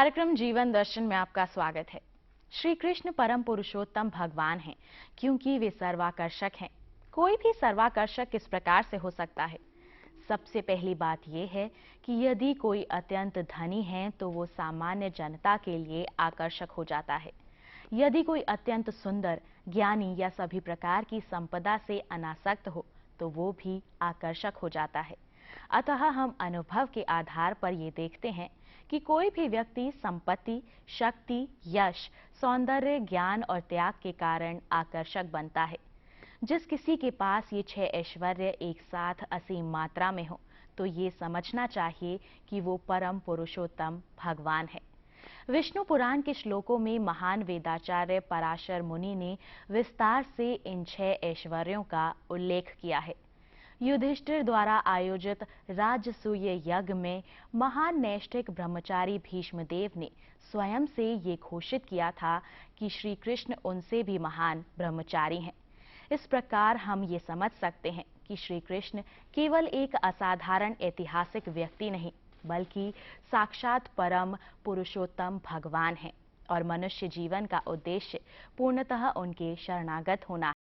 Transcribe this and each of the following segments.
कार्यक्रम जीवन दर्शन में आपका स्वागत है। श्री कृष्ण परम पुरुषोत्तम भगवान हैं, क्योंकि वे सर्वाकर्षक हैं। कोई भी सर्वाकर्षक किस प्रकार से हो सकता है? सबसे पहली बात यह है कि यदि कोई अत्यंत धनी है तो वो सामान्य जनता के लिए आकर्षक हो जाता है। यदि कोई अत्यंत सुंदर, ज्ञानी या सभी प्रकार की संपदा से अनासक्त हो तो वो भी आकर्षक हो जाता है। अतः हम अनुभव के आधार पर ये देखते हैं कि कोई भी व्यक्ति संपत्ति, शक्ति, यश, सौंदर्य, ज्ञान और त्याग के कारण आकर्षक बनता है। जिस किसी के पास ये 6 ऐश्वर्य एक साथ असीम मात्रा में हो तो ये समझना चाहिए कि वो परम पुरुषोत्तम भगवान है। विष्णु पुराण के श्लोकों में महान वेदाचार्य पराशर मुनि ने विस्तार से इन 6 ऐश्वर्यों का उल्लेख किया है। युधिष्ठिर द्वारा आयोजित राजसूय यज्ञ में महान नैष्ठिक ब्रह्मचारी भीष्मदेव ने स्वयं से ये घोषित किया था कि श्री कृष्ण उनसे भी महान ब्रह्मचारी हैं। इस प्रकार हम ये समझ सकते हैं कि श्री कृष्ण केवल एक असाधारण ऐतिहासिक व्यक्ति नहीं, बल्कि साक्षात परम पुरुषोत्तम भगवान हैं और मनुष्य जीवन का उद्देश्य पूर्णतः उनके शरणागत होना है।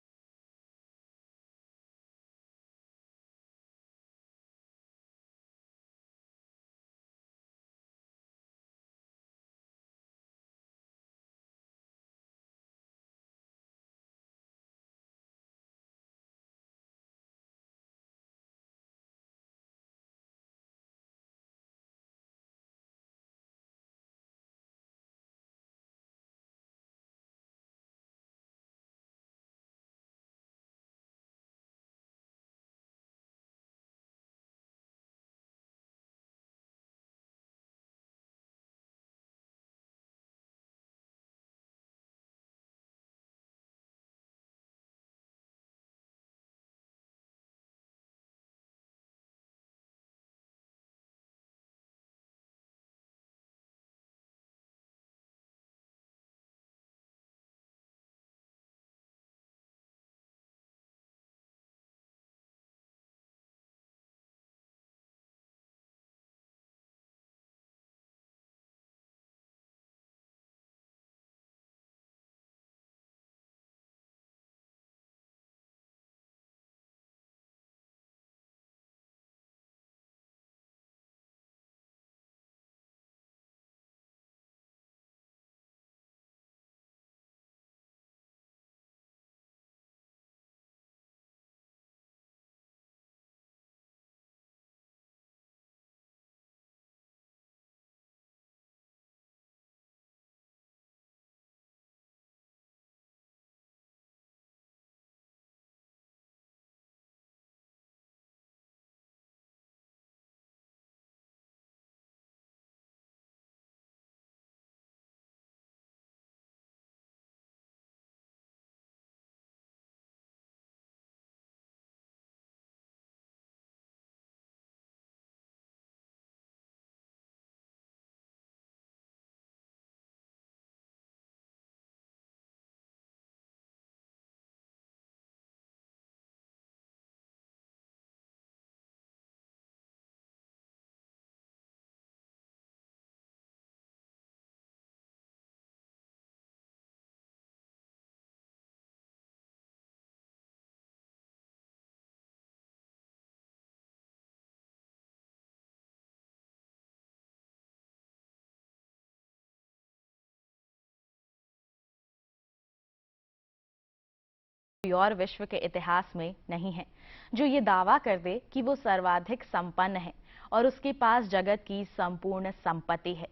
कोई और विश्व के इतिहास में नहीं है जो ये दावा कर दे कि वो सर्वाधिक संपन्न है और उसके पास जगत की संपूर्ण संपत्ति है।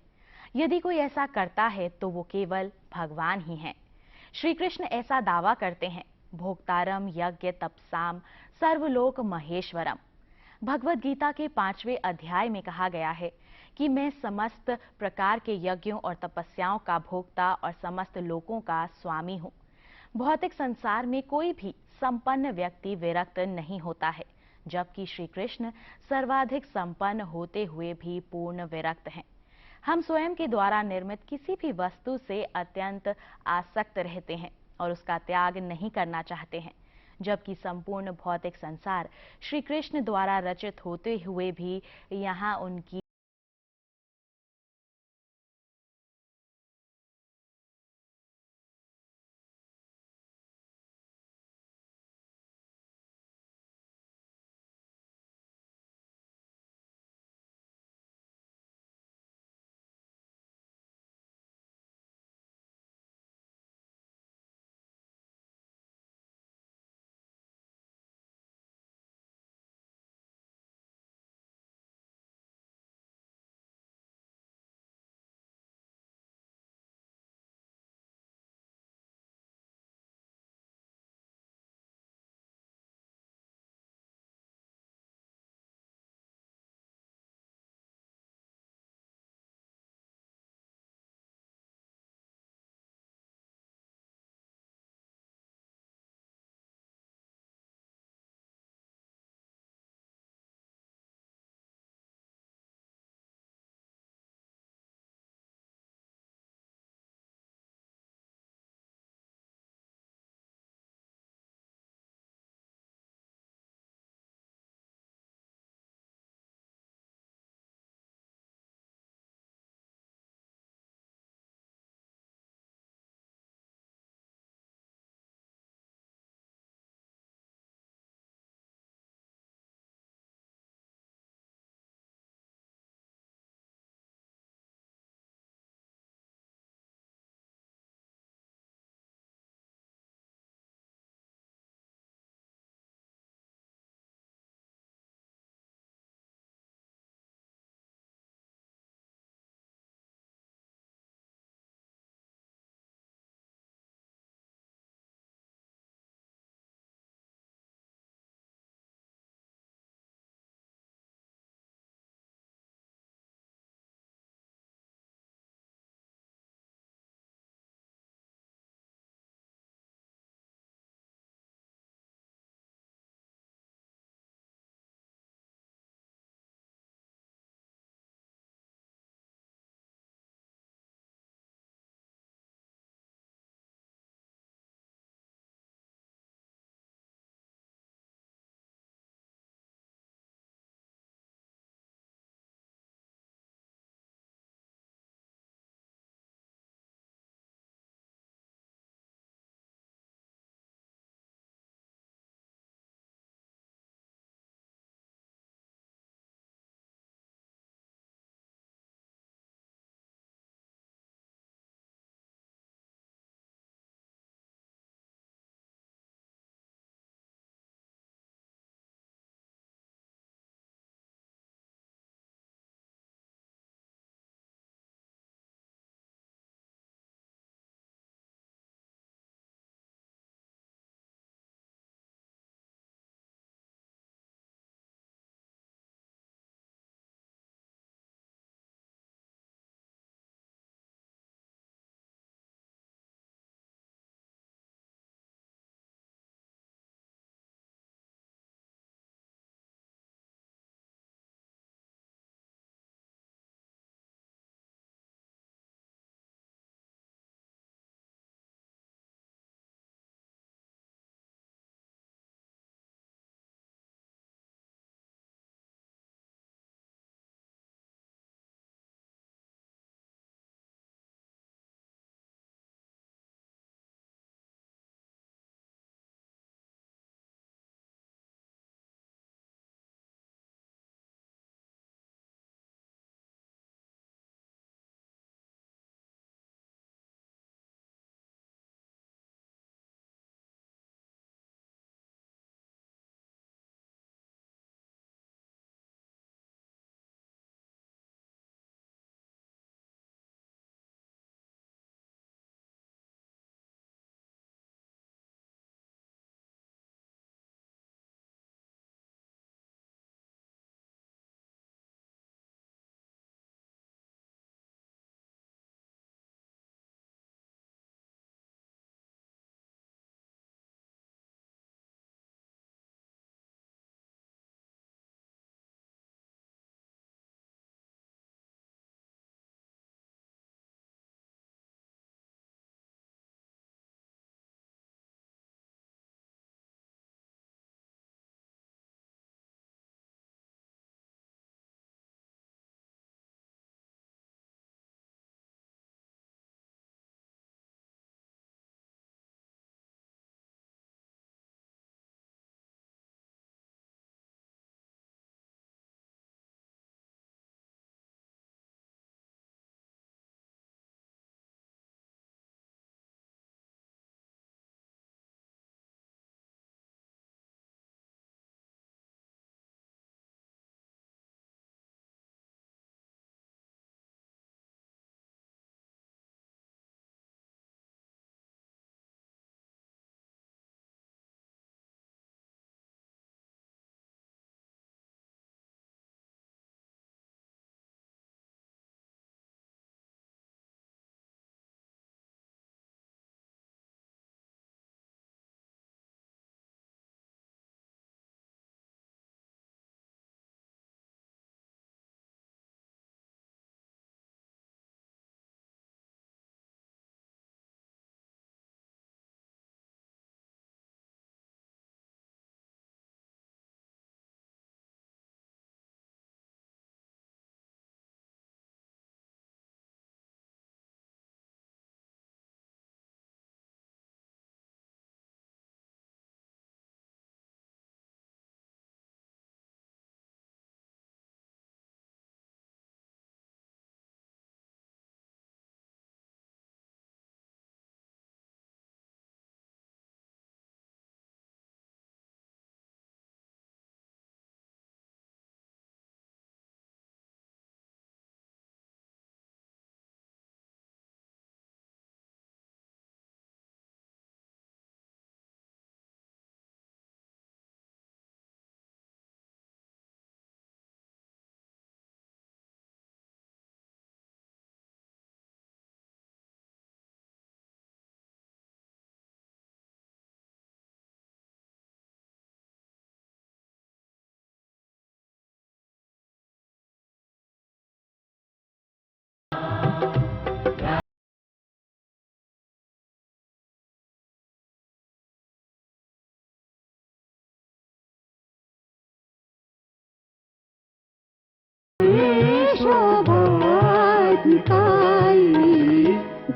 यदि कोई ऐसा करता है तो वो केवल भगवान ही हैं। श्री कृष्ण ऐसा दावा करते हैं, भोक्तारम यज्ञ तपसाम सर्वलोक महेश्वरम। भगवद गीता के 5वें अध्याय में कहा गया है कि मैं समस्त प्रकार के यज्ञों और तपस्याओं का भोक्ता और समस्त लोकों का स्वामी हूँ। भौतिक संसार में कोई भी संपन्न व्यक्ति विरक्त नहीं होता है, जबकि श्री कृष्ण सर्वाधिक संपन्न होते हुए भी पूर्ण विरक्त हैं। हम स्वयं के द्वारा निर्मित किसी भी वस्तु से अत्यंत आसक्त रहते हैं और उसका त्याग नहीं करना चाहते हैं, जबकि संपूर्ण भौतिक संसार श्री कृष्ण द्वारा रचित होते हुए भी यहाँ उनकी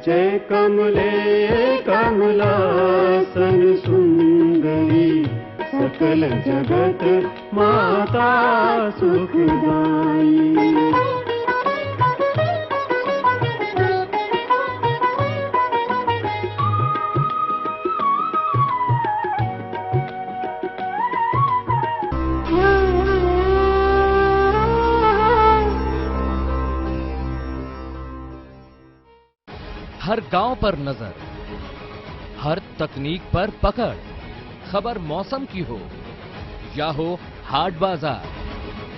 जय कमले कमलासन सुंदरी सकल जगत माता सुखदाई। हर गांव पर नजर, हर तकनीक पर पकड़, खबर मौसम की हो या हो हाट बाजार,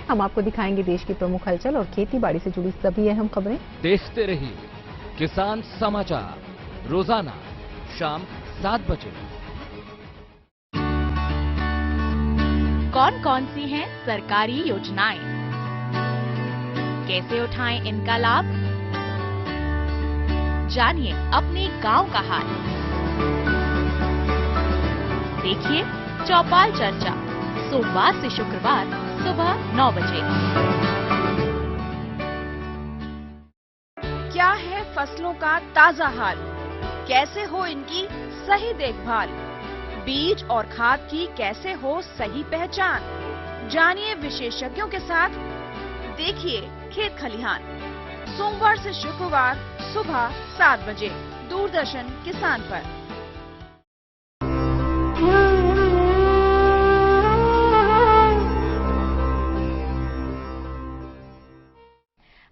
हम आपको दिखाएंगे देश की प्रमुख हलचल और खेती बाड़ी से जुड़ी सभी अहम खबरें। देखते रहिए किसान समाचार, रोजाना शाम 7 बजे। कौन कौन सी हैं सरकारी योजनाएं, कैसे उठाएं इनका लाभ, जानिए अपने गांव का हाल। देखिए चौपाल चर्चा सोमवार से शुक्रवार सुबह 9 बजे। क्या है फसलों का ताजा हाल, कैसे हो इनकी सही देखभाल, बीज और खाद की कैसे हो सही पहचान, जानिए विशेषज्ञों के साथ। देखिए खेत खलिहान सोमवार से शुक्रवार सुबह 7 बजे दूरदर्शन किसान पर।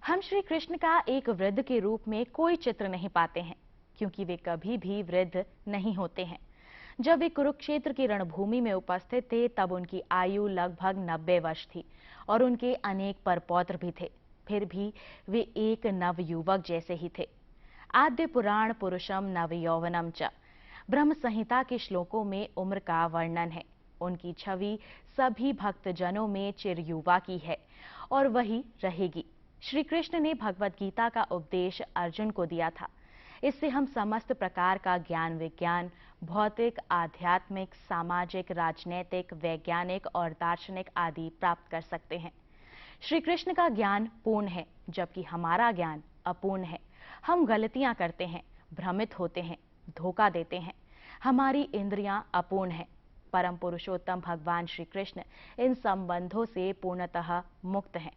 हम श्री कृष्ण का एक वृद्ध के रूप में कोई चित्र नहीं पाते हैं, क्योंकि वे कभी भी वृद्ध नहीं होते हैं। जब वे कुरुक्षेत्र की रणभूमि में उपस्थित थे तब उनकी आयु लगभग 90 वर्ष थी और उनके अनेक परपौत्र भी थे। फिर भी वे एक नव युवक जैसे ही थे। आद्य पुराण पुरुषम नव यौवनम च ब्रह्म संहिता के श्लोकों में उम्र का वर्णन है। उनकी छवि सभी भक्तजनों में चिर युवा की है और वही रहेगी। श्री कृष्ण ने भगवत गीता का उपदेश अर्जुन को दिया था। इससे हम समस्त प्रकार का ज्ञान विज्ञान, भौतिक, आध्यात्मिक, सामाजिक, राजनैतिक, वैज्ञानिक और दार्शनिक आदि प्राप्त कर सकते हैं। श्री कृष्ण का ज्ञान पूर्ण है, जबकि हमारा ज्ञान अपूर्ण है। हम गलतियां करते हैं, भ्रमित होते हैं, धोखा देते हैं। हमारी इंद्रियां अपूर्ण हैं। परम पुरुषोत्तम भगवान श्री कृष्ण इन संबंधों से पूर्णतः मुक्त हैं।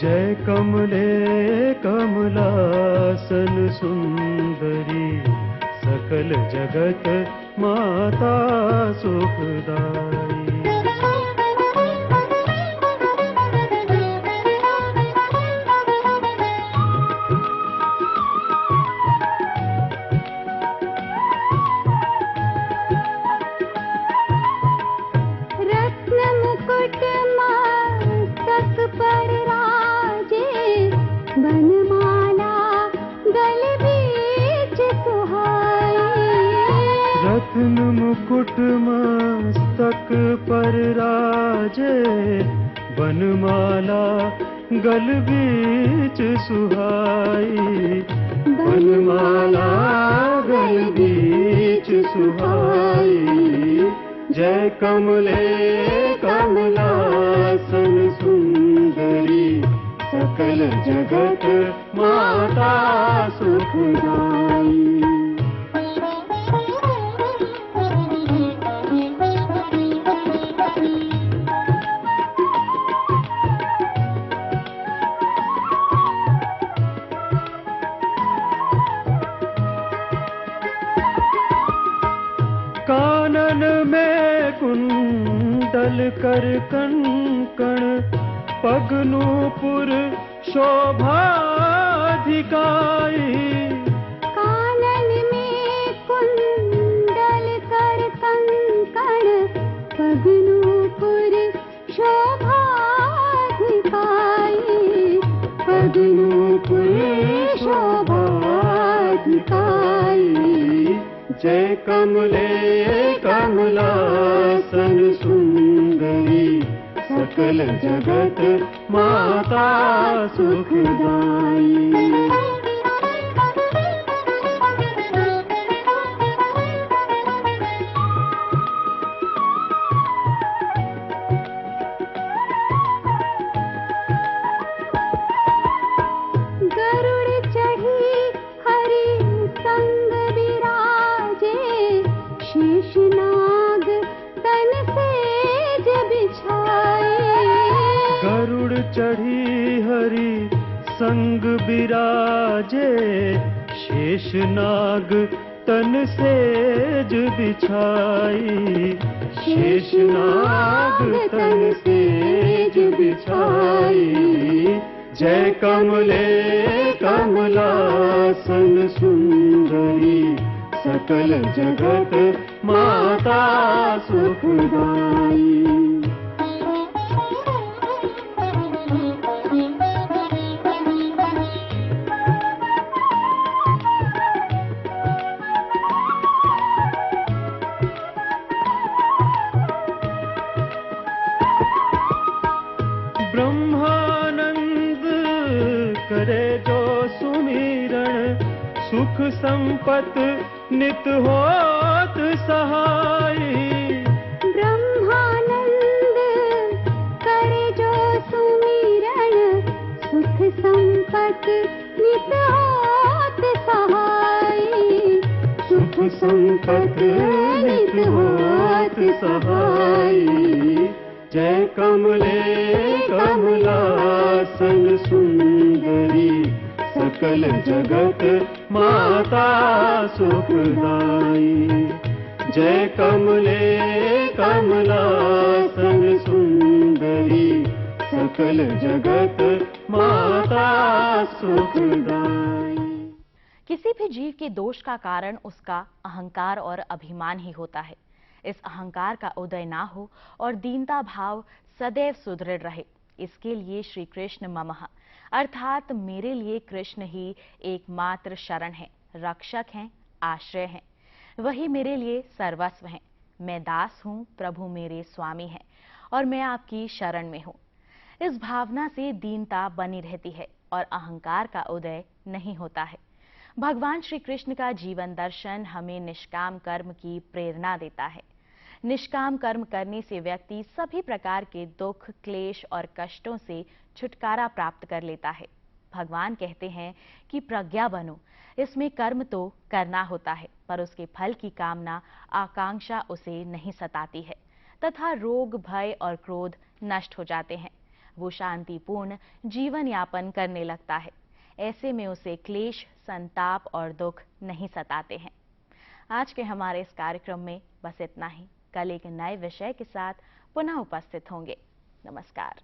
जय कमले कमलासन सुंदरी सकल जगत माता सुखदाई। रत्न मुकुट मस्तक पर राजे, बनमाला गल बीच सुहाई। बनमाला गल बीच सुहाई। जय कमले कमलासन सुंदरी सकल जगत माता सुखदाई। कानन में कुंडल कर कंकण, पग नूपुर शोभा दिखाई। कानन में कुंडल कर कंकण, पग नूपुर शोभा दिखाई। पग नूपुर शोभा जय कमले कमलासन सुंदरी सकल जगत माता सुखदाई। चढ़ी हरि संग बिराजे शेषनाग तन सेज बिछाई। शेषनाग तन सेज बिछाई। जय कमले कमलासन सुंदरी सकल जगत माता सुखदाई। ब्रह्मानंद करे जो सुमिरण सुख संपत नित होत सहाई। ब्रह्मानंद करे जो सुमिरण सुख संपत नित होत सहाई। सुख संपत नित होत सहाई। जय कमले कमलासन सुंदरी सकल जगत माता सुखदाई। जय कमले कमलासन सुंदरी सकल जगत माता सुखदाई। किसी भी जीव के दोष का कारण उसका अहंकार और अभिमान ही होता है। इस अहंकार का उदय ना हो और दीनता भाव सदैव सुदृढ़ रहे, इसके लिए श्री कृष्ण ममः अर्थात मेरे लिए कृष्ण ही एकमात्र शरण है, रक्षक हैं, आश्रय हैं। वही मेरे लिए सर्वस्व हैं। मैं दास हूँ, प्रभु मेरे स्वामी हैं और मैं आपकी शरण में हूँ। इस भावना से दीनता बनी रहती है और अहंकार का उदय नहीं होता है। भगवान श्री कृष्ण का जीवन दर्शन हमें निष्काम कर्म की प्रेरणा देता है। निष्काम कर्म करने से व्यक्ति सभी प्रकार के दुख, क्लेश और कष्टों से छुटकारा प्राप्त कर लेता है। भगवान कहते हैं कि प्रज्ञा बनो, इसमें कर्म तो करना होता है पर उसके फल की कामना, आकांक्षा उसे नहीं सताती है तथा रोग, भय और क्रोध नष्ट हो जाते हैं। वो शांतिपूर्ण जीवन यापन करने लगता है। ऐसे में उसे क्लेश, संताप और दुख नहीं सताते हैं। आज के हमारे इस कार्यक्रम में बस इतना ही। कल एक नए विषय के साथ पुनः उपस्थित होंगे। नमस्कार।